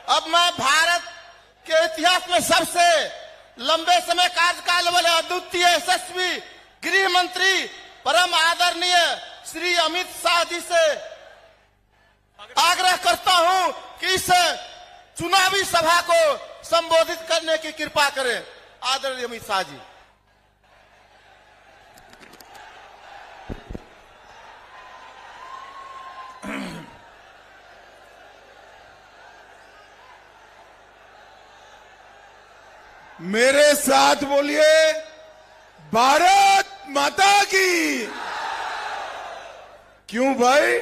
अब मैं भारत के इतिहास में सबसे लंबे समय कार्यकाल वाले अद्वितीय यशस्वी गृह मंत्री परम आदरणीय श्री अमित शाह जी से आग्रह करता हूं कि इस चुनावी सभा को संबोधित करने की कृपा करें। आदरणीय अमित शाह जी। मेरे साथ बोलिए, भारत माता की। क्यों भाई,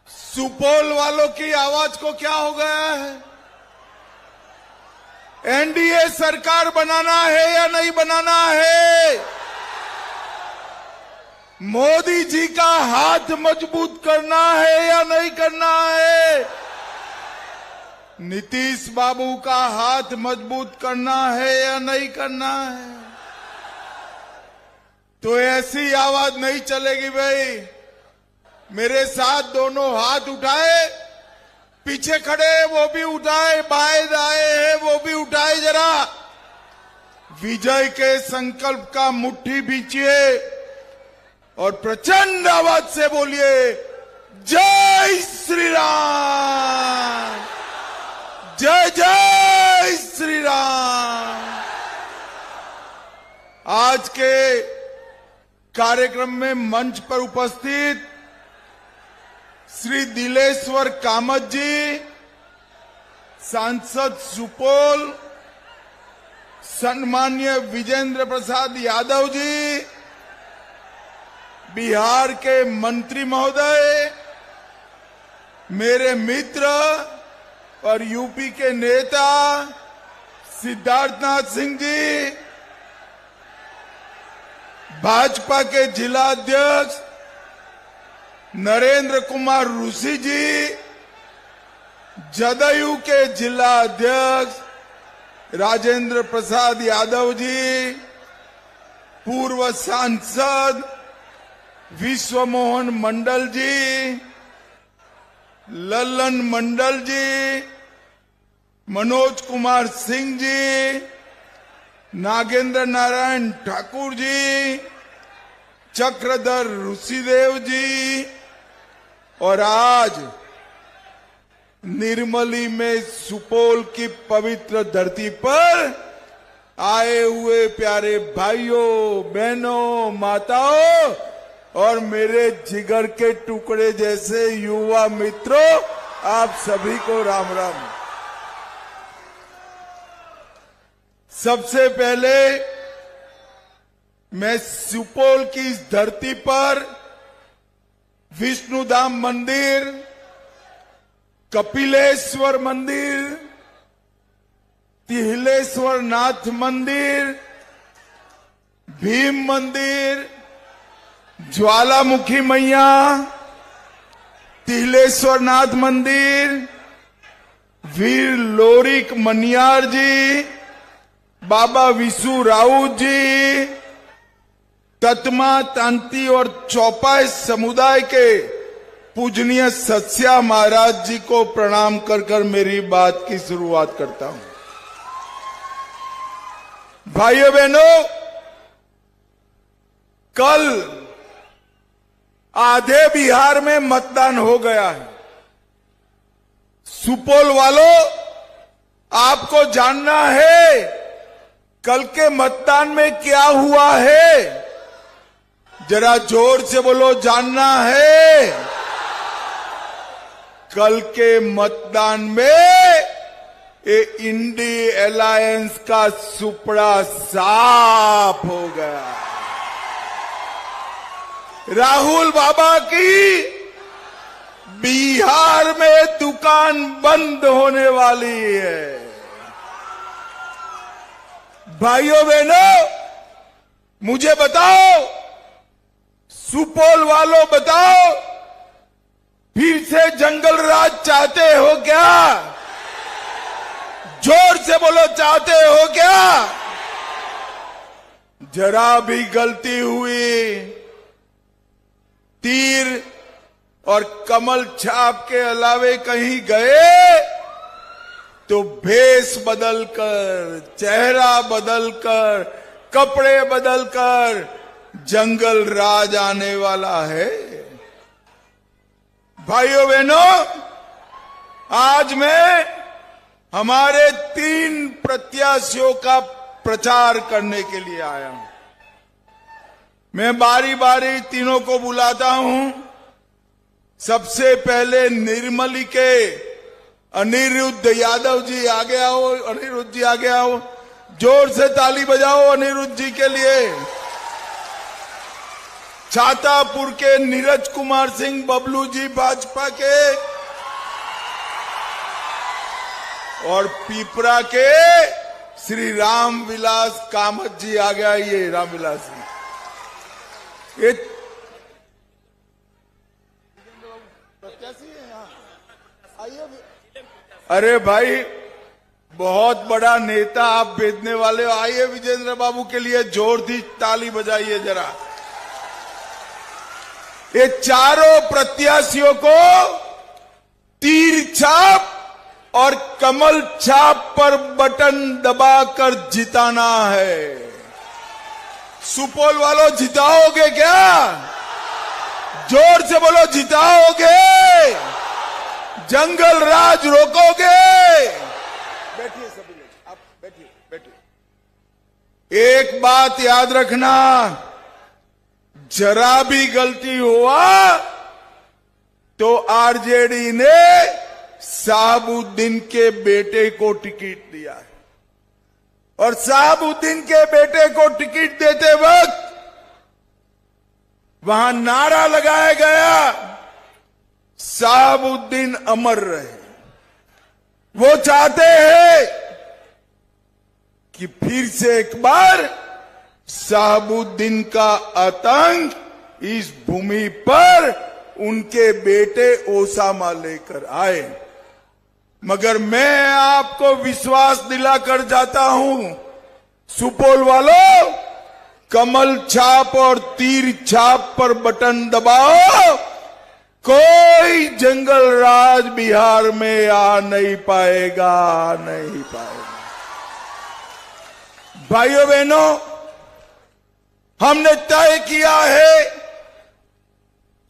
सुपौल वालों की आवाज को क्या हो गया है? एनडीए सरकार बनाना है या नहीं बनाना है? मोदी जी का हाथ मजबूत करना है या नहीं करना है? नीतीश बाबू का हाथ मजबूत करना है या नहीं करना है? तो ऐसी आवाज नहीं चलेगी भाई। मेरे साथ दोनों हाथ उठाए, पीछे खड़े वो भी उठाए, बाएं दाएं है वो भी उठाए। जरा विजय के संकल्प का मुट्ठी बीचिए और प्रचंड आवाज से बोलिए, जय श्री राम, जय जय श्री राम। आज के कार्यक्रम में मंच पर उपस्थित श्री दिलेश्वर कामत जी, सांसद सुपौल, सम्माननीय विजेंद्र प्रसाद यादव जी, बिहार के मंत्री महोदय, मेरे मित्र और यूपी के नेता सिद्धार्थनाथ सिंह जी, भाजपा के जिला अध्यक्ष नरेंद्र कुमार ऋषि जी, जदयू के जिला अध्यक्ष राजेंद्र प्रसाद यादव जी, पूर्व सांसद विश्वमोहन मंडल जी, लल्लन मंडल जी, मनोज कुमार सिंह जी, नागेंद्र नारायण ठाकुर जी, चक्रधर ऋषिदेव जी, और आज निर्मली में सुपौल की पवित्र धरती पर आए हुए प्यारे भाइयों, बहनों, माताओं और मेरे जिगर के टुकड़े जैसे युवा मित्रों, आप सभी को राम राम। सबसे पहले मैं सुपौल की इस धरती पर विष्णुधाम मंदिर, कपिलेश्वर मंदिर, तिहलेश्वर नाथ मंदिर, भीम मंदिर, ज्वालामुखी मैया, तिहलेश्वर नाथ मंदिर, वीर लोरिक मनियार जी, बाबा विशु राउत जी, ततमा, तांती और चौपाई समुदाय के पूजनीय सत्स्या महाराज जी को प्रणाम कर कर मेरी बात की शुरुआत करता हूं। भाइयों बहनों, कल आधे बिहार में मतदान हो गया है। सुपौल वालों, आपको जानना है कल के मतदान में क्या हुआ है? जरा जोर से बोलो, जानना है? कल के मतदान में ये इंडी अलायंस का सुपड़ा साफ हो गया। राहुल बाबा की बिहार में दुकान बंद होने वाली है। भाइयों बहनों, मुझे बताओ, सुपौल वालों बताओ, फिर से जंगल राज चाहते हो क्या? जोर से बोलो, चाहते हो क्या? जरा भी गलती हुई, तीर और कमल छाप के अलावे कहीं गए तो भेष बदलकर, चेहरा बदलकर, कपड़े बदलकर जंगल राज आने वाला है। भाइयों बहनों, आज मैं हमारे 3 प्रत्याशियों का प्रचार करने के लिए आया हूं। मैं बारी बारी तीनों को बुलाता हूं। सबसे पहले निर्मली के अनिरुद्ध यादव जी आगे आओ। अनिरुद्ध जी आगे आओ, जोर से ताली बजाओ अनिरुद्ध जी के लिए। छातापुर के नीरज कुमार सिंह बबलू जी भाजपा के, और पीपरा के श्री रामविलास कामत जी आ गया। ये रामविलास जी ये प्रत्याशी है यहाँ, आइए। अरे भाई, बहुत बड़ा नेता आप भेजने वाले हो, आइए विजेंद्र बाबू के लिए जोर दी ताली बजाइए जरा। ये चारों प्रत्याशियों को तीर छाप और कमल छाप पर बटन दबाकर जिताना है। सुपौल वालों, जिताओगे क्या? जोर से बोलो, जिताओगे? जंगल राज रोकोगे? बैठिए सभी लोग, आप बैठिए बैठिए। एक बात याद रखना, जरा भी गलती हुआ तो आरजेडी ने शहाबुद्दीन के बेटे को टिकट दिया है, और शहाबुद्दीन के बेटे को टिकट देते वक्त वहां नारा लगाया गया, शहाबुद्दीन अमर रहे। वो चाहते हैं कि फिर से एक बार शहाबुद्दीन का आतंक इस भूमि पर उनके बेटे ओसामा लेकर आए। मगर मैं आपको विश्वास दिलाकर जाता हूं, सुपौल वालों, कमल छाप और तीर छाप पर बटन दबाओ, कोई जंगल राज बिहार में आ नहीं पाएगा, नहीं पाएगा। भाइयों बहनों, हमने तय किया है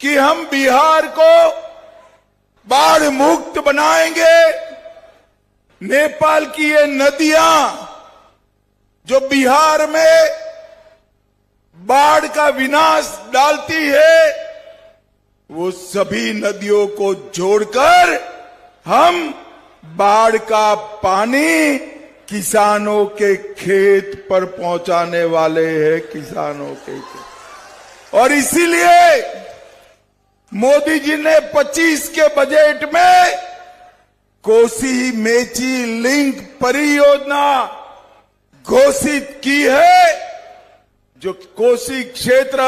कि हम बिहार को बाढ़ मुक्त बनाएंगे। नेपाल की ये नदियां जो बिहार में बाढ़ का विनाश डालती है, वो सभी नदियों को जोड़कर हम बाढ़ का पानी किसानों के खेत पर पहुंचाने वाले हैं, किसानों के खेत। और इसीलिए मोदी जी ने 25 के बजट में कोसी मेची लिंक परियोजना घोषित की है, जो कोसी क्षेत्र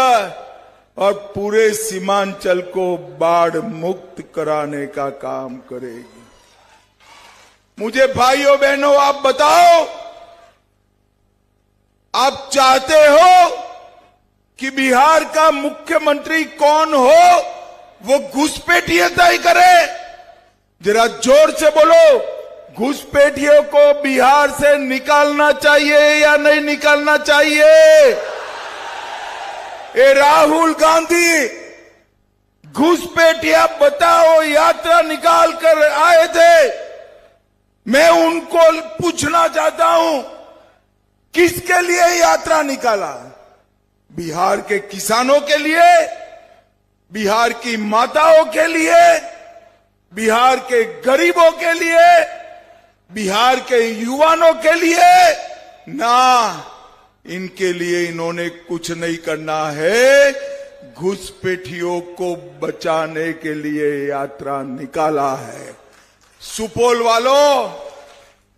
और पूरे सीमांचल को बाढ़ मुक्त कराने का काम करेगी। मुझे भाइयों बहनों, आप बताओ, आप चाहते हो कि बिहार का मुख्यमंत्री कौन हो, वो घुसपैठिए तय करे? जरा जोर से बोलो, घुसपैठियों को बिहार से निकालना चाहिए या नहीं निकालना चाहिए? ए राहुल गांधी, घुसपैठिया बताओ, यात्रा निकाल कर आए थे। मैं उनको पूछना चाहता हूं, किसके लिए यात्रा निकाला? बिहार के किसानों के लिए, बिहार की माताओं के लिए, बिहार के गरीबों के लिए, बिहार के युवाओं के लिए? ना, इनके लिए इन्होंने कुछ नहीं करना है। घुसपैठियों को बचाने के लिए यात्रा निकाला है। सुपौल वालों,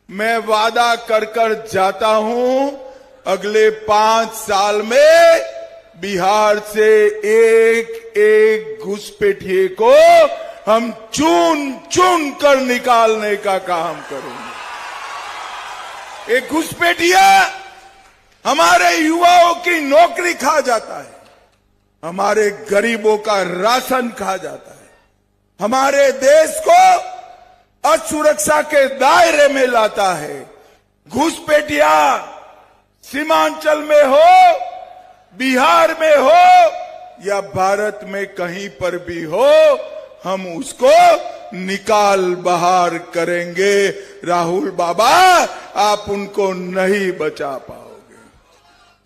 मैं वादा कर कर जाता हूं, अगले 5 साल में बिहार से एक एक घुसपैठिए को हम चुन चुन कर निकालने का काम करेंगे। एक घुसपैठिया हमारे युवाओं की नौकरी खा जाता है, हमारे गरीबों का राशन खा जाता है, हमारे देश को असुरक्षा के दायरे में लाता है। घुसपैठिया सीमांचल में हो, बिहार में हो या भारत में कहीं पर भी हो, हम उसको निकाल बाहर करेंगे। राहुल बाबा, आप उनको नहीं बचा पाओगे।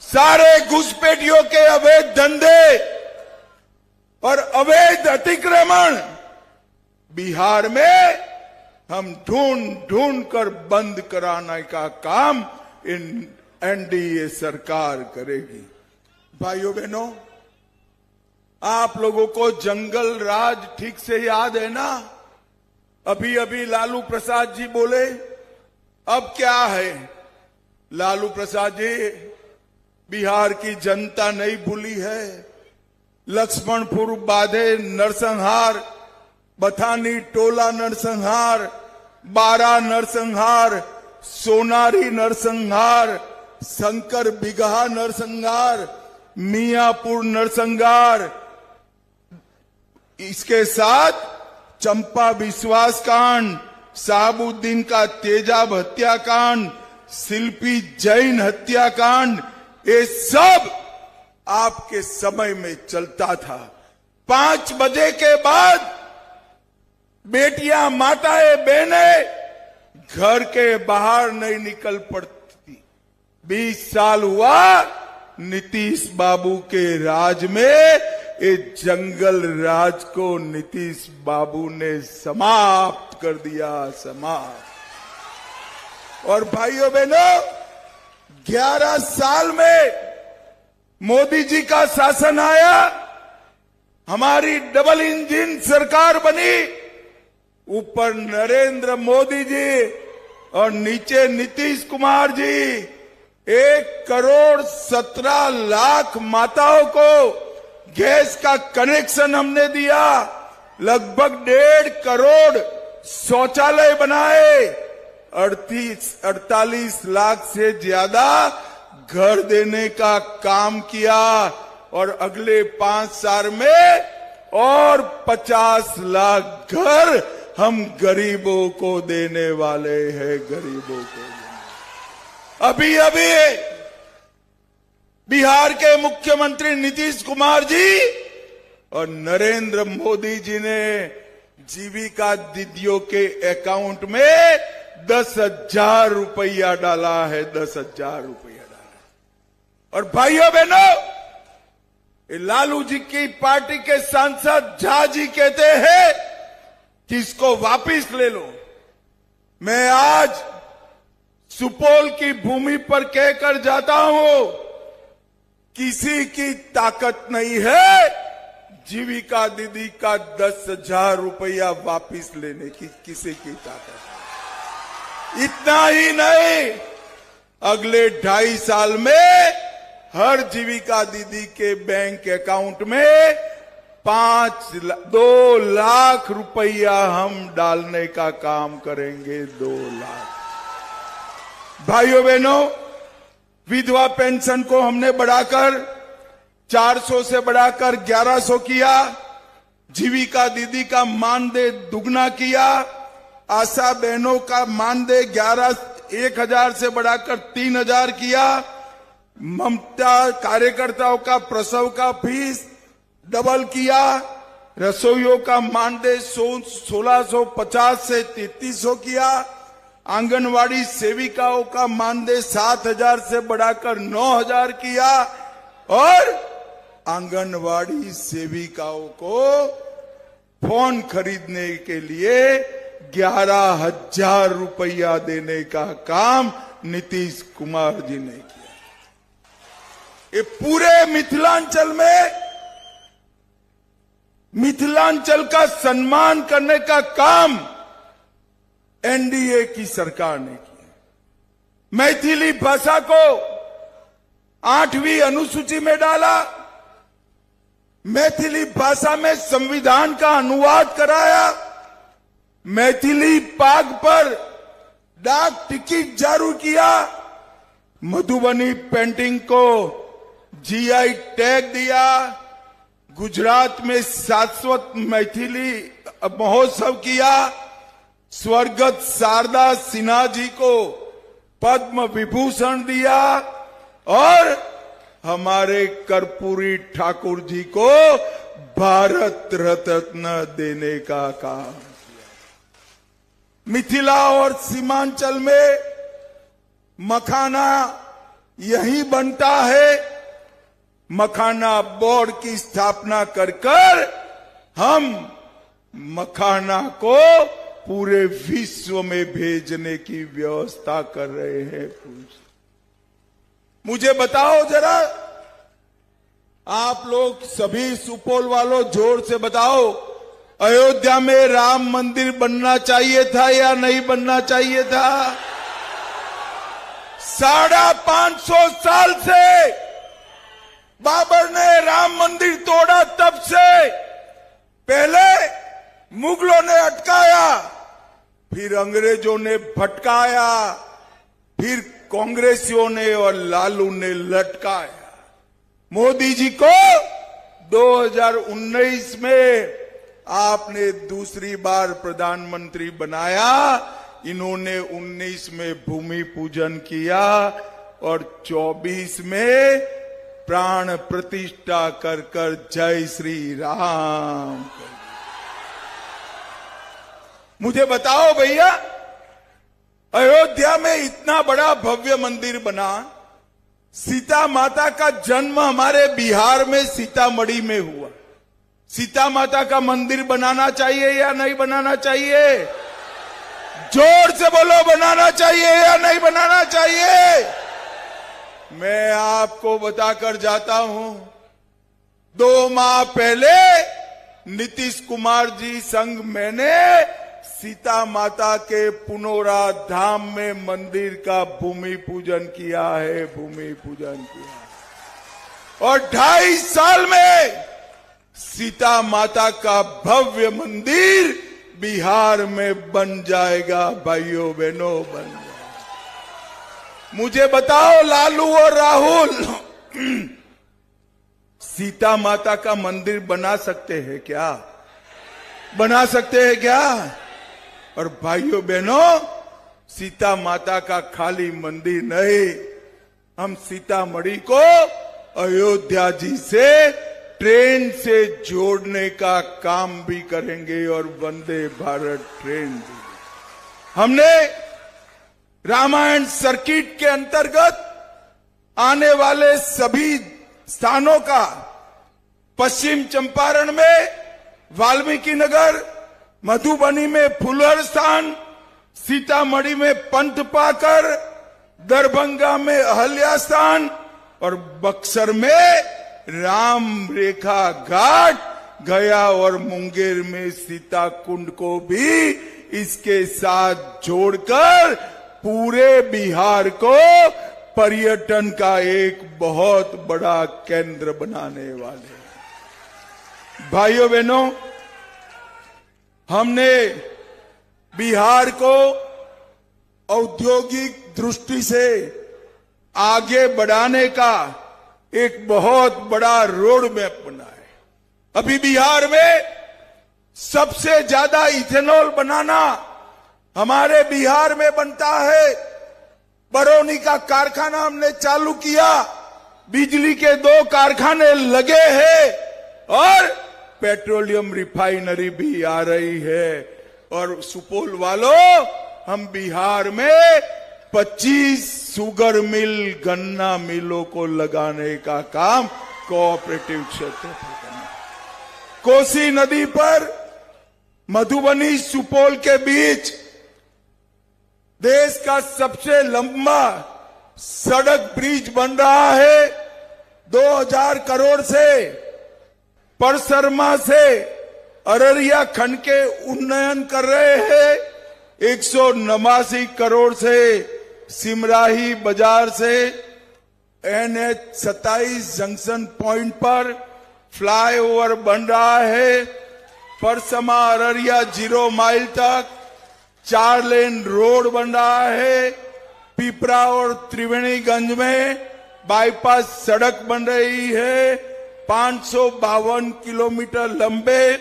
सारे घुसपैठियों के अवैध धंधे और अवैध अतिक्रमण बिहार में हम ढूंढ ढूंढ कर बंद कराने का काम इन एनडीए सरकार करेगी। भाइयों बहनों, आप लोगों को जंगल राज ठीक से याद है ना? अभी अभी लालू प्रसाद जी बोले, अब क्या है? लालू प्रसाद जी, बिहार की जनता नहीं भूली है। लक्ष्मणपुर बाधे नरसंहार, बथानी टोला नरसंहार, बारा नरसंहार, सोनारी नरसंहार, शंकर बिगहा नरसंहार, मियापुर नरसंहार, इसके साथ चंपा विश्वास कांड, साहबुद्दीन का तेजाब हत्याकांड, शिल्पी जैन हत्याकांड, ये सब आपके समय में चलता था। 5 बजे के बाद बेटियां, माताएं, बहनें घर के बाहर नहीं निकल पड़ती। 20 साल हुआ नीतीश बाबू के राज में, ये जंगल राज को नीतीश बाबू ने समाप्त कर दिया, समाप्त। और भाइयों बहनों, 11 साल में मोदी जी का शासन आया, हमारी डबल इंजन सरकार बनी। ऊपर नरेंद्र मोदी जी और नीचे नीतीश कुमार जी। 1,17,00,000 माताओं को गैस का कनेक्शन हमने दिया। लगभग 1.5 करोड़ शौचालय बनाए। 48 लाख से ज्यादा घर देने का काम किया। और अगले 5 साल में और 50 लाख घर हम गरीबों को देने वाले हैं, गरीबों को। अभी अभी बिहार के मुख्यमंत्री नीतीश कुमार जी और नरेंद्र मोदी जी ने जीविका दीदियों के अकाउंट में 10,000 रुपया डाला है, 10,000 रुपया डाला है। और भाइयों बहनों, लालू जी की पार्टी के सांसद झा जी कहते हैं कि इसको वापिस ले लो। मैं आज सुपौल की भूमि पर कहकर जाता हूं, किसी की ताकत नहीं है जीविका दीदी का 10,000 रुपया वापिस लेने की, किसी की ताकत। इतना ही नहीं, अगले 2.5 साल में हर जीविका दीदी के बैंक अकाउंट में 2 लाख रुपया हम डालने का काम करेंगे। 2 लाख। भाइयों बहनों, विधवा पेंशन को हमने बढ़ाकर 400 से बढ़ाकर 1100 किया। जीविका दीदी का मानदेय दुगना किया। आशा बहनों का मानदेय 1,000 से बढ़ाकर 3,000 किया। ममता कार्यकर्ताओं का प्रसव का फीस डबल किया। रसोइयों का मानदेय 1650 से 3300 किया। आंगनवाड़ी सेविकाओं का मानदेय 7,000 से बढ़ाकर 9,000 किया। और आंगनवाड़ी सेविकाओं को फोन खरीदने के लिए 11,000 रुपया देने का काम नीतीश कुमार जी ने किया। ये पूरे मिथिलांचल में मिथिलांचल का सम्मान करने का काम एनडीए की सरकार ने किया। मैथिली भाषा को 8वीं अनुसूची में डाला। मैथिली भाषा में संविधान का अनुवाद कराया। मैथिली पाग पर डाक टिकट जारी किया। मधुबनी पेंटिंग को जीआई टैग दिया। गुजरात में शाश्वत मैथिली महोत्सव किया। स्वर्गत शारदा सिन्हा जी को पद्म विभूषण दिया और हमारे कर्पूरी ठाकुर जी को भारत रत्न देने का काम किया। मिथिला और सीमांचल में मखाना यही बनता है। मखाना बोर्ड की स्थापना कर हम मखाना को पूरे विश्व में भेजने की व्यवस्था कर रहे हैं। मुझे बताओ जरा, आप लोग सभी सुपौल वालों जोर से बताओ, अयोध्या में राम मंदिर बनना चाहिए था या नहीं बनना चाहिए था? 550 साल से बाबर ने राम मंदिर तोड़ा, तब से पहले मुगलों ने अटकाया, फिर अंग्रेजों ने भटकाया, फिर कांग्रेसियों ने और लालू ने लटकाया। मोदी जी को 2019 में आपने दूसरी बार प्रधानमंत्री बनाया। इन्होंने 19 में भूमि पूजन किया और 24 में प्राण प्रतिष्ठा कर जय श्री राम। मुझे बताओ भैया, अयोध्या में इतना बड़ा भव्य मंदिर बना, सीता माता का जन्म हमारे बिहार में सीतामढ़ी में हुआ। सीता माता का मंदिर बनाना चाहिए या नहीं बनाना चाहिए? जोर से बोलो, बनाना चाहिए या नहीं बनाना चाहिए? मैं आपको बताकर जाता हूं, 2 माह पहले नीतीश कुमार जी संग मैंने सीता माता के पुनौरा धाम में मंदिर का भूमि पूजन किया है, भूमि पूजन किया। और 2.5 साल में सीता माता का भव्य मंदिर बिहार में बन जाएगा। भाइयों बहनों, बन जाएगा। मुझे बताओ लालू और राहुल, सीता माता का मंदिर बना सकते हैं क्या? बना सकते हैं क्या? और भाइयों बहनों, सीता माता का खाली मंदिर नहीं, हम सीतामढ़ी को अयोध्या जी से ट्रेन से जोड़ने का काम भी करेंगे और वंदे भारत ट्रेन भी। हमने रामायण सर्किट के अंतर्गत आने वाले सभी स्थानों का, पश्चिम चंपारण में वाल्मीकि नगर, मधुबनी में फुलर स्थान, सीतामढ़ी में पंत पाकर, दरभंगा में अहल्या स्थान और बक्सर में राम रेखा घाट, गया और मुंगेर में सीता कुंड को भी इसके साथ जोड़कर पूरे बिहार को पर्यटन का एक बहुत बड़ा केंद्र बनाने वाले हैं। भाइयों बहनों, हमने बिहार को औद्योगिक दृष्टि से आगे बढ़ाने का एक बहुत बड़ा रोड मैप बना है। अभी बिहार में सबसे ज्यादा इथेनॉल बनाना हमारे बिहार में बनता है। बरौनी का कारखाना हमने चालू किया, बिजली के 2 कारखाने लगे हैं और पेट्रोलियम रिफाइनरी भी आ रही है। और सुपौल वालों, हम बिहार में 25 शुगर मिल, गन्ना मिलों को लगाने का काम कोऑपरेटिव क्षेत्र पर करना। कोसी नदी पर मधुबनी सुपौल के बीच देश का सबसे लंबा सड़क ब्रिज बन रहा है। 2000 करोड़ से परसरमा से अररिया खंड के उन्नयन कर रहे हैं। 189 करोड़ से सिमराही बाजार से NH 27 जंक्शन पॉइंट पर फ्लाईओवर बन रहा है। परसमा अररिया 0 माइल तक 4 लेन रोड बन रहा है। पिपरा और त्रिवेणीगंज में बाईपास सड़क बन रही है। 552 किलोमीटर लंबे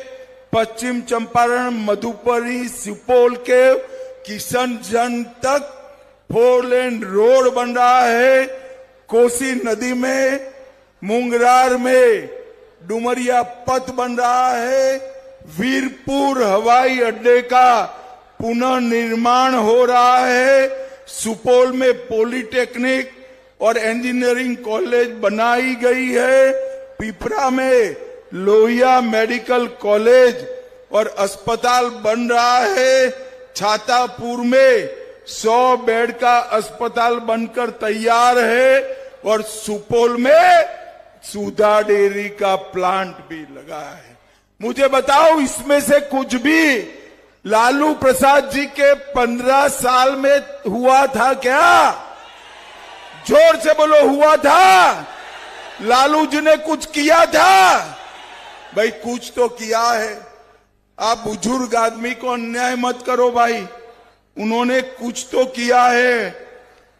पश्चिम चंपारण, मधुपुरी, सुपौल के किशनगंज तक 4 लेन रोड बन रहा है। कोसी नदी में, मुंगरार में डुमरिया पथ बन रहा है। वीरपुर हवाई अड्डे का पुनर्निर्माण हो रहा है। सुपौल में पॉलिटेक्निक और इंजीनियरिंग कॉलेज बनाई गई है। पिपरा में लोहिया मेडिकल कॉलेज और अस्पताल बन रहा है। छातापुर में 100 बेड का अस्पताल बनकर तैयार है और सुपौल में सुधा डेयरी का प्लांट भी लगा है। मुझे बताओ, इसमें से कुछ भी लालू प्रसाद जी के 15 साल में हुआ था क्या? जोर से बोलो, हुआ था? लालू जी ने कुछ किया था? भाई कुछ तो किया है। आप बुजुर्ग आदमी को अन्याय मत करो भाई, उन्होंने कुछ तो किया है।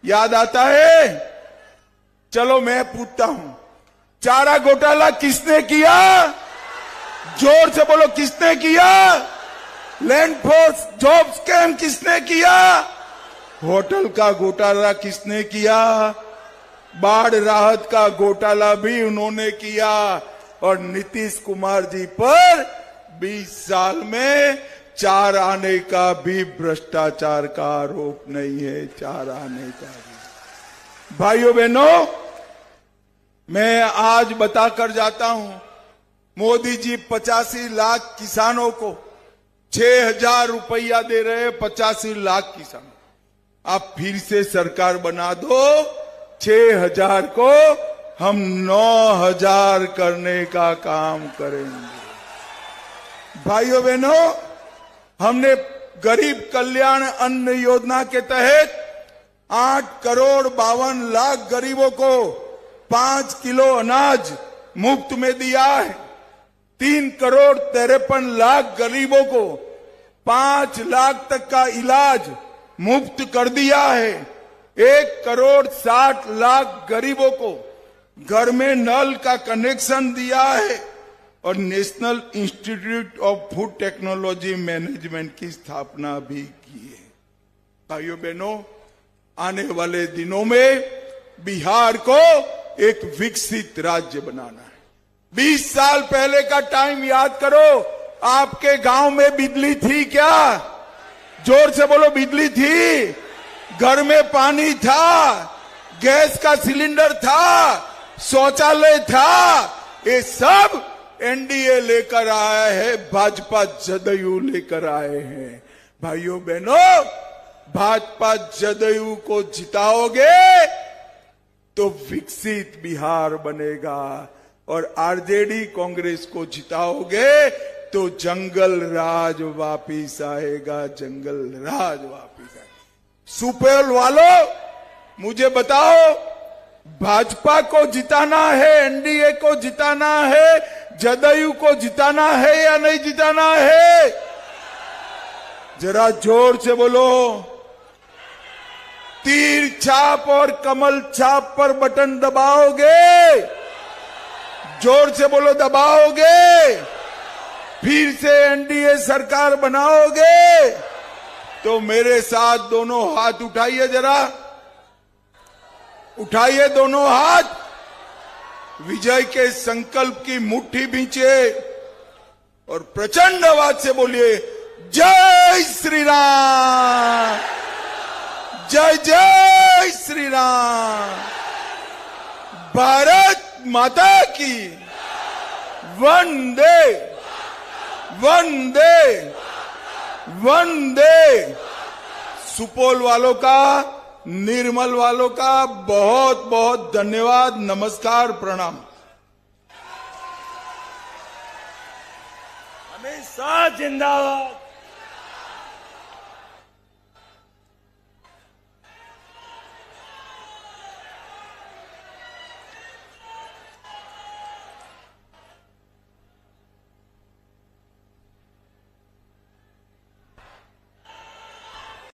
याद आता है? चलो मैं पूछता हूं, चारा घोटाला किसने किया? जोर से बोलो, किसने किया? लैंड फोर्स जॉब स्कैम किसने किया? होटल का घोटाला किसने किया? बाढ़ राहत का घोटाला भी उन्होंने किया। और नीतीश कुमार जी पर 20 साल में 4 आने का भी भ्रष्टाचार का आरोप नहीं है। 4 आने का भी। भाइयों बहनों, मैं आज बताकर जाता हूं, मोदी जी 85 लाख किसानों को 6,000 रुपया दे रहे हैं। 85 लाख किसान, आप फिर से सरकार बना दो, 6,000 को हम 9,000 करने का काम करेंगे। भाइयों बहनों, हमने गरीब कल्याण अन्न योजना के तहत 8 करोड़ 52 लाख गरीबों को 5 किलो अनाज मुफ्त में दिया है। 3 करोड़ 53 लाख गरीबों को 5 लाख तक का इलाज मुफ्त कर दिया है। 1 करोड़ 60 लाख गरीबों को घर में नल का कनेक्शन दिया है और national institute of food technology management की स्थापना भी की है। भाइयों बहनों, आने वाले दिनों में बिहार को एक विकसित राज्य बनाना है। 20 साल पहले का टाइम याद करो, आपके गांव में बिजली थी क्या? जोर से बोलो, बिजली थी? घर में पानी था? गैस का सिलेंडर था? शौचालय था? ये सब एनडीए लेकर आया है, भाजपा जदयू लेकर आए हैं। भाइयों बहनों, भाजपा जदयू को जिताओगे तो विकसित बिहार बनेगा और आरजेडी कांग्रेस को जिताओगे तो जंगल राज वापिस आएगा। जंगल राज वापिस आएगा। सुपौल वालों, मुझे बताओ, भाजपा को जिताना है, एनडीए को जिताना है, जदयू को जिताना है या नहीं जिताना है? जरा जोर से बोलो। तीर छाप और कमल छाप पर बटन दबाओगे? जोर से बोलो, दबाओगे? फिर से एनडीए सरकार बनाओगे? तो मेरे साथ दोनों हाथ उठाइए, जरा उठाइए दोनों हाथ। विजय के संकल्प की मुट्ठी भींचे और प्रचंड आवाज से बोलिए, जय श्री राम, जय जय श्री राम, भारत माता की, वंदे वंदे वंदे। सुपौल वालों का, निर्मल वालों का बहुत बहुत धन्यवाद। नमस्कार, प्रणाम। हमेशा जिंदाबाद।